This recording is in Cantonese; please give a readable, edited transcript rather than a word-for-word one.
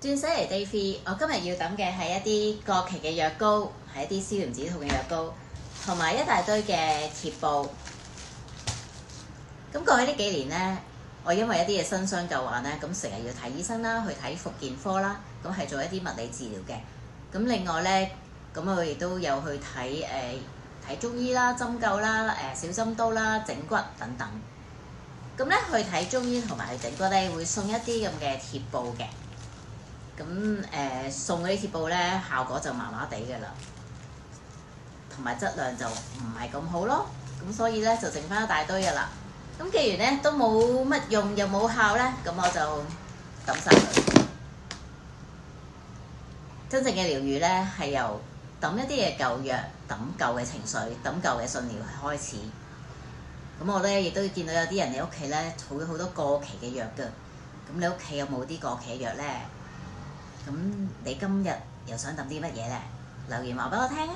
斷捨離 Day 3，我今日要抌嘅係一啲過期嘅藥膏，係一啲消炎止痛嘅藥膏，同埋一大堆嘅貼布。咁過去呢幾年呢，我因為一啲嘅新傷舊患呢，咁成日要睇醫生啦，去睇復健科啦，咁係做一啲物理治療嘅。咁另外呢，咁我亦都有去睇中醫啦、針灸啦、小針刀啦、整骨等等。咁咧去睇中醫同埋去整骨咧，會送一啲咁嘅貼布嘅。咁送嗰啲貼布咧，效果就麻麻地嘅啦，同埋質量就唔係咁好咯。咁所以咧就剩翻一大堆嘅啦。咁既然咧都冇乜用又冇效咧，咁我就抌晒佢。真正嘅療愈咧係由抌一啲嘅舊藥、抌舊嘅情緒、抌舊嘅信念開始。咁我咧亦都見到有啲人你屋企咧儲咗好多過期嘅藥㗎。咁你屋企有冇啲過期嘅藥咧？咁你今日又想抌啲乜嘢咧？留言話俾我聽啊！